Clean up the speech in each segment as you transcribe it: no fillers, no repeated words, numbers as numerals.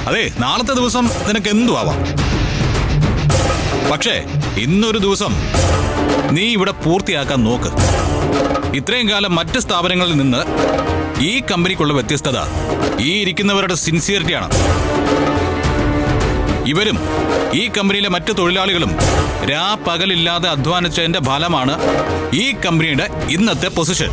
അതെ, നാളത്തെ ദിവസം നിനക്ക് എന്തു ആവാം. പക്ഷേ ഇന്നൊരു ദിവസം നീ ഇവിടെ പൂർത്തിയാക്കാൻ നോക്ക്. ഇത്രയും കാലം മറ്റ് സ്ഥാപനങ്ങളിൽ നിന്ന് ഈ കമ്പനിക്കുള്ള വ്യത്യസ്തത ഈ ഇരിക്കുന്നവരുടെ സിൻസിയറിറ്റിയാണ്. ഇവരും ഈ കമ്പനിയിലെ മറ്റു തൊഴിലാളികളും പകലില്ലാതെ അധ്വാനിച്ചതിന്റെ ഫലമാണ് ഈ കമ്പനിയുടെ ഇന്നത്തെ പൊസിഷൻ.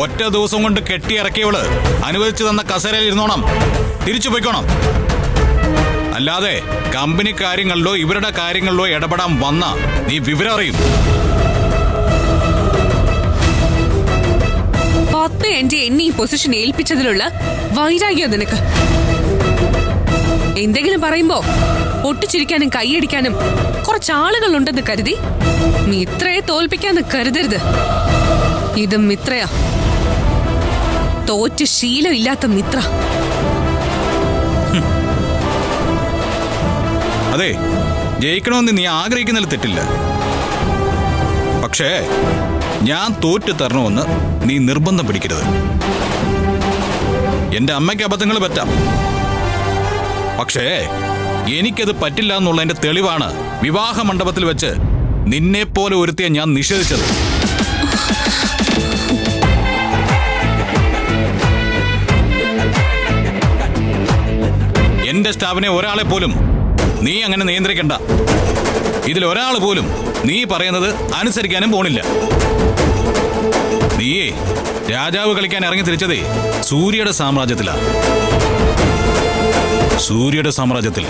ഒറ്റ ദിവസം കൊണ്ട് കെട്ടിയിറക്കിയവള് അനുവദിച്ചു തന്ന കസേരയിൽ ഇരുന്നോണം, തിരിച്ചു പോയിക്കോണം. അല്ലാതെ കമ്പനി കാര്യങ്ങളിലോ ഇവരുടെ കാര്യങ്ങളിലോ ഇടപെടാൻ വന്ന നീ വിവരം അറിയും. എന്നെ ഈ പൊസിഷൻ ഏൽപ്പിച്ചതിലുള്ള വൈരാഗ്യം നിനക്ക്. എന്തെങ്കിലും പറയുമ്പോ പൊട്ടിച്ചിരിക്കാനും കൈയടിക്കാനും കുറച്ചാളുകളുണ്ടെന്ന് കരുതി മിത്രയെ തോൽപ്പിക്കാന്ന് കരുതരുത്. ഇത് മിത്രയാ, തോറ്റ് ശീലമില്ലാത്ത മിത്ര. അതെ, ജയിക്കണമെന്ന് നീ ആഗ്രഹിക്കുന്നതിൽ തെറ്റില്ല. പക്ഷേ ഞാൻ തോറ്റു തരണമെന്ന് നീ നിർബന്ധം പിടിക്കരുത്. എന്റെ അമ്മയ്ക്ക് അബദ്ധങ്ങൾ പറ്റാം, പക്ഷേ എനിക്കത് പറ്റില്ല എന്നുള്ളതിന്റെ തെളിവാണ് വിവാഹ മണ്ഡപത്തിൽ വെച്ച് നിന്നെപ്പോലെ ഒരുത്തിയെ ഞാൻ നിഷേധിച്ചത്. എന്റെ സ്റ്റാഫിനെ ഒരാളെ പോലും നീ അങ്ങനെ നിയന്ത്രിക്കണ്ട. ഇതിലൊരാൾ പോലും നീ പറയുന്നത് അനുസരിക്കാനും പോണില്ല. നീയേ രാജാവ് കളിക്കാൻ ഇറങ്ങി തിരിച്ചതേ സൂര്യയുടെ സാമ്രാജ്യത്തിലാ. സൂര്യയുടെ സാമ്രാജ്യത്തിൽ